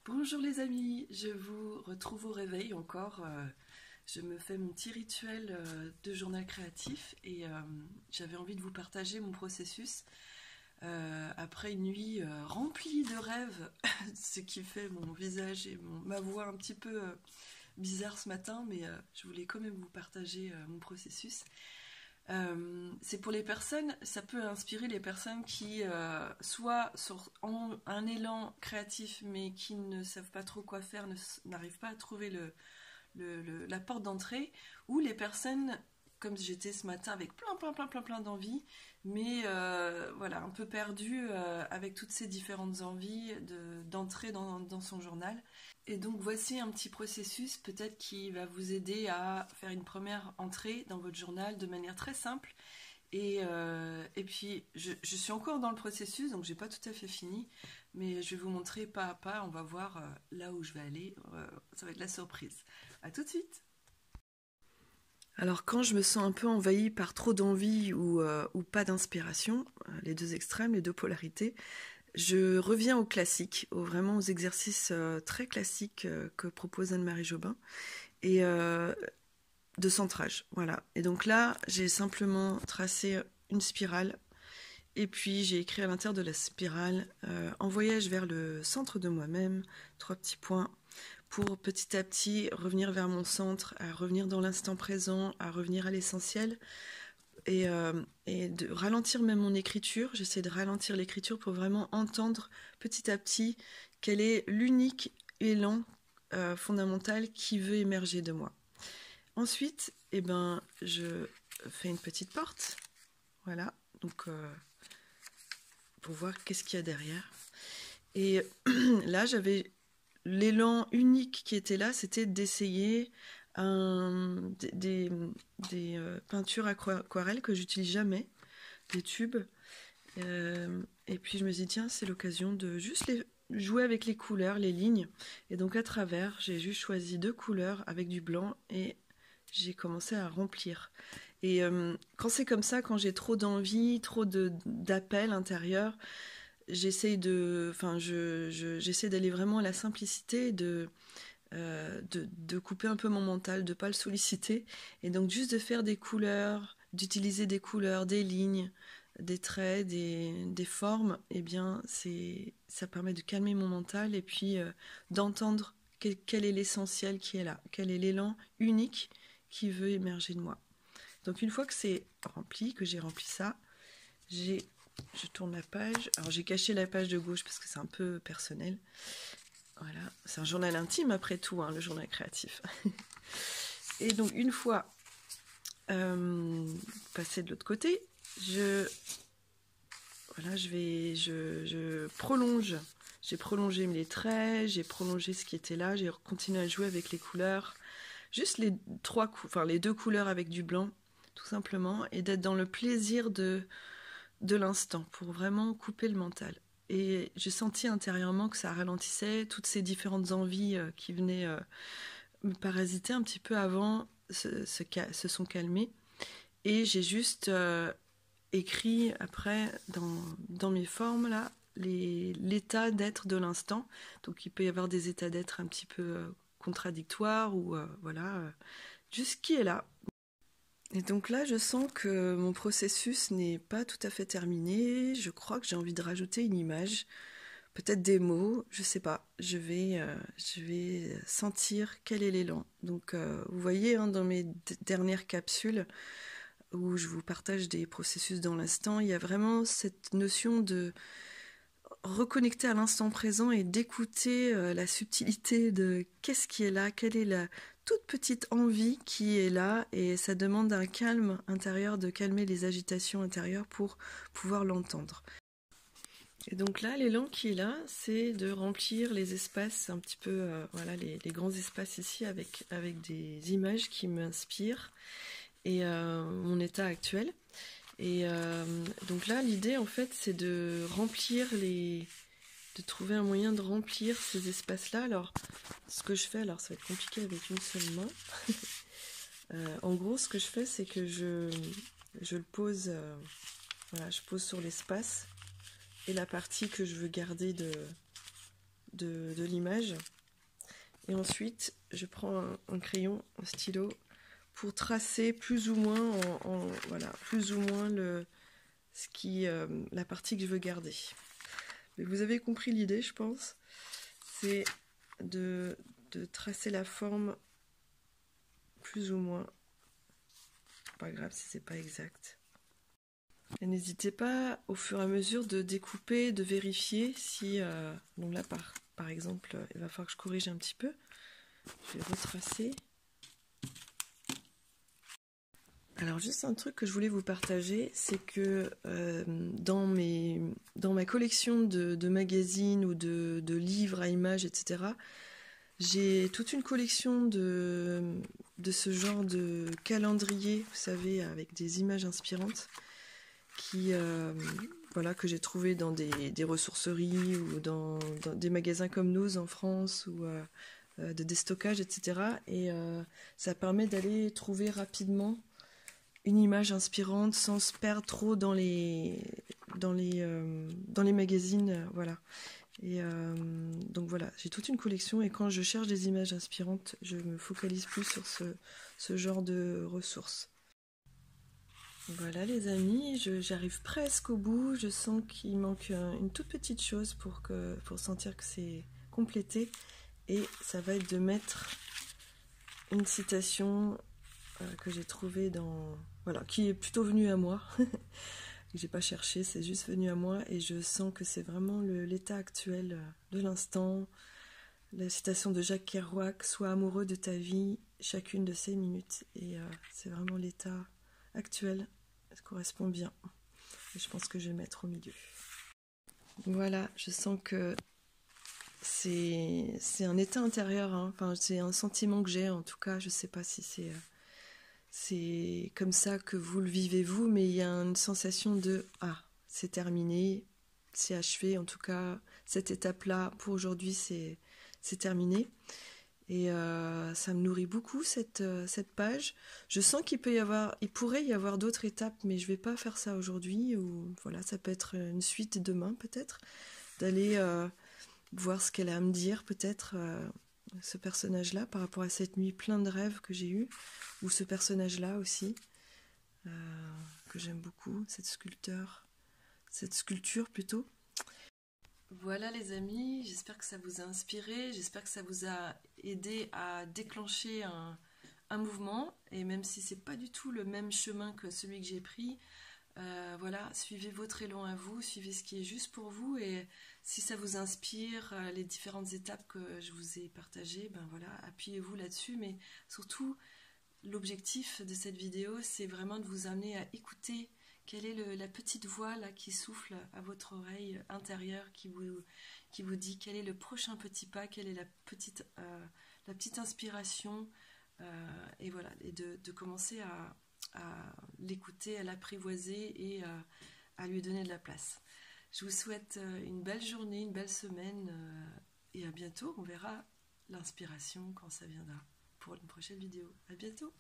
Bonjour les amis, je vous retrouve au réveil encore. Je me fais mon petit rituel de journal créatif et j'avais envie de vous partager mon processus après une nuit remplie de rêves, ce qui fait mon visage et ma voix un petit peu bizarre ce matin, mais je voulais quand même vous partager mon processus. C'est pour les personnes, ça peut inspirer les personnes qui soit ont un élan créatif mais qui ne savent pas trop quoi faire, n'arrivent pas à trouver la porte d'entrée, ou les personnes comme j'étais ce matin avec plein d'envies, mais voilà, un peu perdues avec toutes ces différentes envies d'entrer dans son journal. Et donc voici un petit processus peut-être qui va vous aider à faire une première entrée dans votre journal de manière très simple. Et puis je suis encore dans le processus, donc j'ai pas tout à fait fini, mais je vais vous montrer pas à pas, on va voir là où je vais aller, ça va être la surprise. À tout de suite. Alors quand je me sens un peu envahie par trop d'envie ou pas d'inspiration, les deux extrêmes, les deux polarités, je reviens au classique, vraiment aux exercices très classiques que propose Anne-Marie Jobin, et de centrage. Voilà. Et donc là, j'ai simplement tracé une spirale, et puis j'ai écrit à l'intérieur de la spirale en voyage vers le centre de moi-même, 3 petits points, pour petit à petit revenir vers mon centre, à revenir dans l'instant présent, à revenir à l'essentiel. Et de ralentir même mon écriture. J'essaie de ralentir l'écriture pour vraiment entendre petit à petit quel est l'unique élan fondamental qui veut émerger de moi. Ensuite, je fais une petite porte, voilà, donc pour voir qu'est-ce qu'il y a derrière. Et là, j'avais l'élan unique qui était là, c'était d'essayer des peintures aquarelles que j'utilise jamais, des tubes. Et puis je me dis tiens, c'est l'occasion de juste jouer avec les couleurs, les lignes. Et donc à travers, j'ai juste choisi 2 couleurs avec du blanc et j'ai commencé à remplir. Et quand c'est comme ça, quand j'ai trop d'envie, trop d'appels intérieurs, j'essaie d'aller vraiment à la simplicité, de couper un peu mon mental, de ne pas le solliciter, et donc juste de faire des couleurs, d'utiliser des couleurs, des lignes, des traits, des formes, et bien ça permet de calmer mon mental et puis d'entendre quel est l'essentiel qui est là, quel est l'élan unique qui veut émerger de moi. Donc une fois que c'est rempli, que j'ai rempli ça, je tourne la page. Alors j'ai caché la page de gauche parce que c'est un peu personnel. Voilà, c'est un journal intime après tout, hein, le journal créatif. Et donc une fois passé de l'autre côté, je prolonge. J'ai prolongé les traits, j'ai prolongé ce qui était là, j'ai continué à jouer avec les couleurs, juste les 2 couleurs avec du blanc, tout simplement, et d'être dans le plaisir de l'instant pour vraiment couper le mental. Et j'ai senti intérieurement que ça ralentissait, toutes ces différentes envies qui venaient me parasiter un petit peu avant se sont calmées. Et j'ai juste écrit après dans mes formes là l'état d'être de l'instant. Donc il peut y avoir des états d'être un petit peu contradictoires ou juste qui est là. Et donc là, je sens que mon processus n'est pas tout à fait terminé. Je crois que j'ai envie de rajouter une image, peut-être des mots, je sais pas. Je vais sentir quel est l'élan. Donc vous voyez, hein, dans mes dernières capsules où je vous partage des processus dans l'instant, il y a vraiment cette notion de reconnecter à l'instant présent et d'écouter la subtilité de qu'est-ce qui est là, quelle est la toute petite envie qui est là, et ça demande un calme intérieur, de calmer les agitations intérieures pour pouvoir l'entendre. Et donc là, l'élan qui est là, c'est de remplir les espaces, un petit peu, les grands espaces ici avec des images qui m'inspirent et mon état actuel. Et donc là, l'idée, en fait, c'est de trouver un moyen de remplir ces espaces-là. Alors, ce que je fais, ça va être compliqué avec une seule main. En gros, ce que je fais, c'est que je le pose, je pose sur l'espace, et la partie que je veux garder de l'image. Et ensuite, je prends un crayon, un stylo, pour tracer plus ou moins, voilà, plus ou moins la partie que je veux garder. Mais vous avez compris l'idée, je pense. C'est de tracer la forme plus ou moins. Pas grave si c'est pas exact. Et n'hésitez pas au fur et à mesure de découper, de vérifier si... donc là par exemple, il va falloir que je corrige un petit peu. Je vais retracer. Alors juste un truc que je voulais vous partager, c'est que dans ma collection de magazines ou de livres à images, etc., j'ai toute une collection de ce genre de calendrier, vous savez, avec des images inspirantes, voilà, que j'ai trouvé dans des ressourceries ou dans des magasins comme Nose en France ou de déstockage, etc. Et ça permet d'aller trouver rapidement une image inspirante sans se perdre trop dans les magazines, voilà. Et donc voilà, j'ai toute une collection et quand je cherche des images inspirantes, je me focalise plus sur ce genre de ressources. Voilà les amis, j'arrive presque au bout, je sens qu'il manque une toute petite chose pour sentir que c'est complété, et ça va être de mettre une citation que j'ai trouvée voilà, qui est plutôt venue à moi. J'ai pas cherché, c'est juste venu à moi et je sens que c'est vraiment l'état actuel de l'instant. La citation de Jacques Kerouac, sois amoureux de ta vie, chacune de ces minutes. Et c'est vraiment l'état actuel, ça correspond bien. Et je pense que je vais mettre au milieu. Voilà, je sens que c'est un état intérieur, hein. Enfin, c'est un sentiment que j'ai, en tout cas, je sais pas si c'est comme ça que vous le vivez vous, mais il y a une sensation de « Ah, c'est terminé, c'est achevé, en tout cas, cette étape-là, pour aujourd'hui, c'est terminé. » Et ça me nourrit beaucoup, cette page. Je sens qu'il pourrait y avoir d'autres étapes, mais je ne vais pas faire ça aujourd'hui. Ou voilà, ça peut être une suite demain, peut-être. D'aller voir ce qu'elle a à me dire, peut-être, ce personnage-là, par rapport à cette nuit plein de rêves que j'ai eue. Ou ce personnage-là aussi, que j'aime beaucoup, cette sculpture plutôt. Voilà les amis, j'espère que ça vous a inspiré, j'espère que ça vous a aidé à déclencher un mouvement, et même si c'est pas du tout le même chemin que celui que j'ai pris, voilà, suivez votre élan à vous, suivez ce qui est juste pour vous, et si ça vous inspire, les différentes étapes que je vous ai partagées, ben voilà, appuyez-vous là-dessus, mais surtout, l'objectif de cette vidéo, c'est vraiment de vous amener à écouter quelle est la petite voix là qui souffle à votre oreille intérieure, qui vous dit quel est le prochain petit pas, quelle est la petite inspiration, et voilà, et de commencer à l'écouter, à l'apprivoiser et à lui donner de la place. Je vous souhaite une belle journée, une belle semaine, et à bientôt. On verra l'inspiration quand ça viendra pour une prochaine vidéo. À bientôt.